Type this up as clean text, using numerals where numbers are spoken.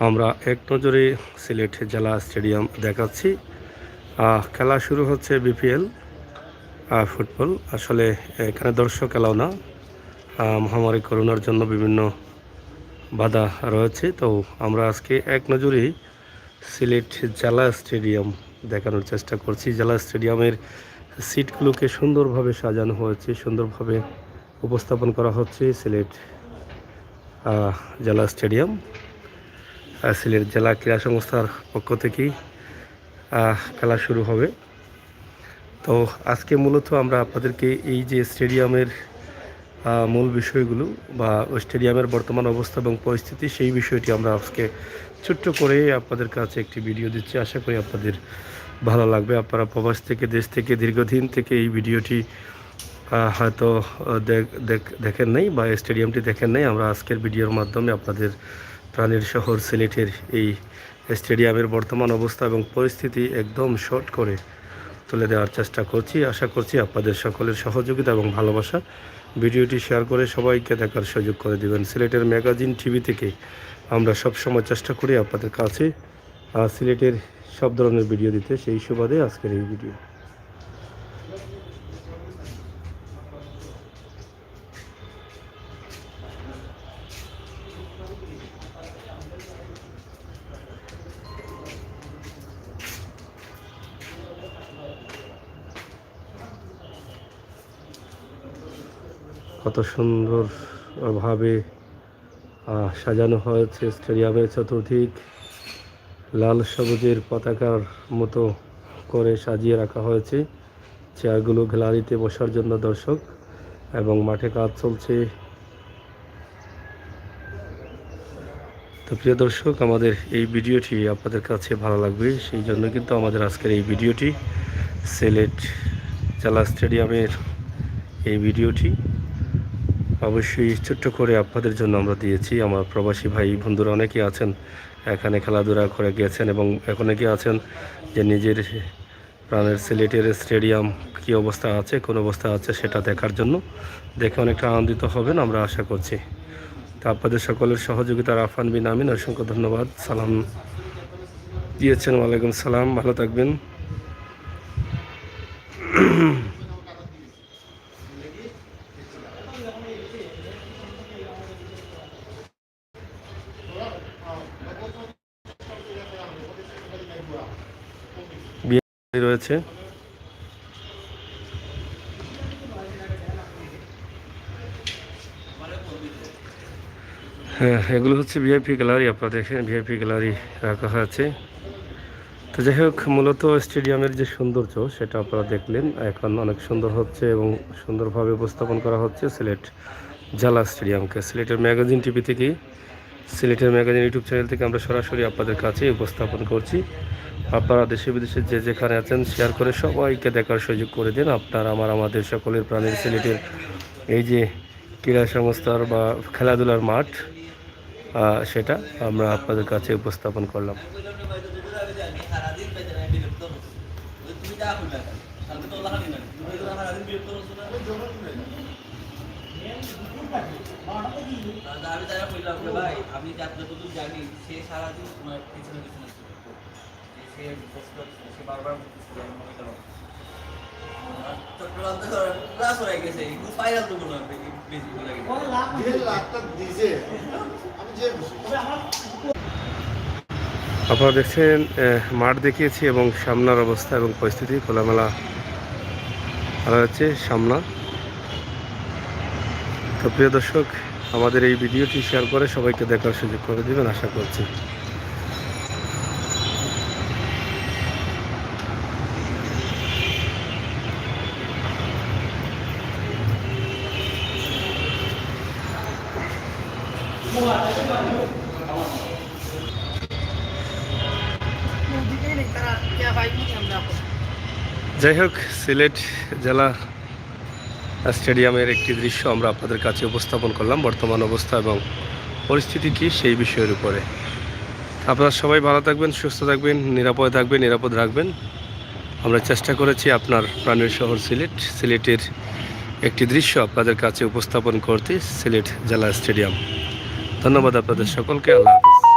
আমরা এক নজরে সিলেট জেলা স্টেডিয়াম দেখাচ্ছি। খেলা শুরু হচ্ছে বিপিএল ফুটবল। আসলে এখানে দর্শক এলাও না, মহামারী করোনার জন্য বিভিন্ন বাধা রয়েছে। তো আমরা আজকে এক নজরেই সিলেট জেলা স্টেডিয়াম দেখানোর চেষ্টা করছি। জেলা স্টেডিয়ামের সিটগুলোকে সুন্দরভাবে সাজানো হয়েছে, সুন্দরভাবে উপস্থাপন করা হচ্ছে। সিলেট জেলা স্টেডিয়াম সিলেট জেলা ক্রীড়া সংস্থার পক্ষ থেকেই খেলা শুরু হবে। তো আজকে মূলত আমরা আপনাদেরকে এই যে স্টেডিয়ামের মূল বিষয়গুলো বা স্টেডিয়ামের বর্তমান অবস্থা এবং পরিস্থিতি, সেই বিষয়টি আমরা আজকে ছোট্ট করে আপনাদের কাছে একটি ভিডিও দিচ্ছি। আশা করি আপনাদের ভালো লাগবে। আপনারা প্রবাস থেকে, দেশ থেকে দীর্ঘদিন থেকে এই ভিডিওটি হয়তো দেখেন নাই বা স্টেডিয়ামটি দেখেন নাই। আমরা আজকের ভিডিওর মাধ্যমে আপনাদের প্রাণের শহর সিলেটের এই স্টেডিয়ামের বর্তমান অবস্থা এবং পরিস্থিতি একদম শর্ট করে তুলে দেওয়ার চেষ্টা করছি। আশা করছি আপনাদের সকলের সহযোগিতা এবং ভালোবাসা। ভিডিওটি শেয়ার করে সবাইকে দেখার সুযোগ করে দেবেন। সিলেটের ম্যাগাজিন টিভি থেকে আমরা সবসময় চেষ্টা করি আপনাদের কাছে সিলেটের সব ধরনের ভিডিও দিতে। সেই সুবাদে আজকের এই ভিডিও। কত সুন্দরভাবে সাজানো হয়েছে স্টেডিয়ামের চতুর্দিক। লাল সবুজের পতাকার মতো করে সাজিয়ে রাখা হয়েছে চেয়ারগুলো, গ্যালারিতে বসার জন্য দর্শক, এবং মাঠে কাজ চলছে। তো প্রিয় দর্শক, আমাদের এই ভিডিওটি আপনাদের কাছে ভালো লাগবে, সেই জন্য কিন্তু আমাদের আজকের এই ভিডিওটি সিলেট জেলা স্টেডিয়ামের এই ভিডিওটি অবশ্যই ছোট্ট করে আপনাদের জন্য আমরা দিয়েছি। আমার প্রবাসী ভাই বন্ধুরা অনেকেই আছেন এখানে খেলাধুলা করে গিয়েছেন, এবং এখন অনেকেই আছেন যে নিজের প্রাণের সিলেটের স্টেডিয়াম কী অবস্থা আছে, কোন অবস্থা আছে সেটা দেখার জন্য দেখে অনেকটা আনন্দিত হবেন আমরা আশা করছি। তো আপনাদের সকলের সহযোগিতা আফান বিন আমিন, অসংখ্য ধন্যবাদ। সালাম দিয়েছেন, ওয়ালাইকুম সালাম, ভালো থাকবেন। রয়েছে হ্যাঁ, এগুলো হচ্ছে ভিআইপি গ্যালারি। আপনারা দেখেন ভিআইপি গ্যালারি রাখা হয়েছে। তো যাই হোক, মূলত স্টেডিয়ামের যে সৌন্দর্য সেটা আপনারা দেখলেন, এখন অনেক সুন্দর হচ্ছে এবং সুন্দরভাবে উপস্থাপন করা হচ্ছে সিলেট জেলা স্টেডিয়ামকে। সিলেটের ম্যাগাজিন টিভি থেকে, সিলেটের ম্যাগাজিন ইউটিউব চ্যানেল থেকে আমরা সরাসরি আপনাদের কাছে উপস্থাপন করছি। আপনারা দেশে বিদেশে যে যেখানে আছেন শেয়ার করে সবাইকে দেখার সুযোগ করে দিন। আপনার আমাদের সকলের প্রাণের সিলেটের এই যে ক্রীড়া সংস্থার বা খেলাধুলার মাঠ, সেটা আমরা আপনাদের কাছে উপস্থাপন করলাম। আমি যতদূর জানি সে সারাদিন তোমার পিছনে পিছনে সে বারবার চট্টগ্রাম তো ক্লাস হয়ে গেছে, ফাইনাল তো মনে হয় আপনারা দেখছেন মাঠ দেখিয়েছি এবং সামনার অবস্থা এবং পরিস্থিতি খোলামেলা রয়েছে সামনা। তো প্রিয় দর্শক, আমাদের এই ভিডিওটি শেয়ার করে সবাইকে দেখার সুযোগ করে দেবেন আশা করছি। যাই হোক, সিলেট জেলা স্টেডিয়ামের একটি দৃশ্য আমরা আপনাদের কাছে উপস্থাপন করলাম, বর্তমান অবস্থা এবং পরিস্থিতি কী সেই বিষয়ের উপরে। আপনারা সবাই ভালো থাকবেন, সুস্থ থাকবেন, নিরাপদে থাকবেন, নিরাপদ রাখবেন। আমরা চেষ্টা করেছি আপনার প্রাণের শহর সিলেটের একটি দৃশ্য আপনাদের কাছে উপস্থাপন করতে, সিলেট জেলা স্টেডিয়াম। ধন্যবাদ আপনাদের সকলকে। আল্লাহ হাফেজ।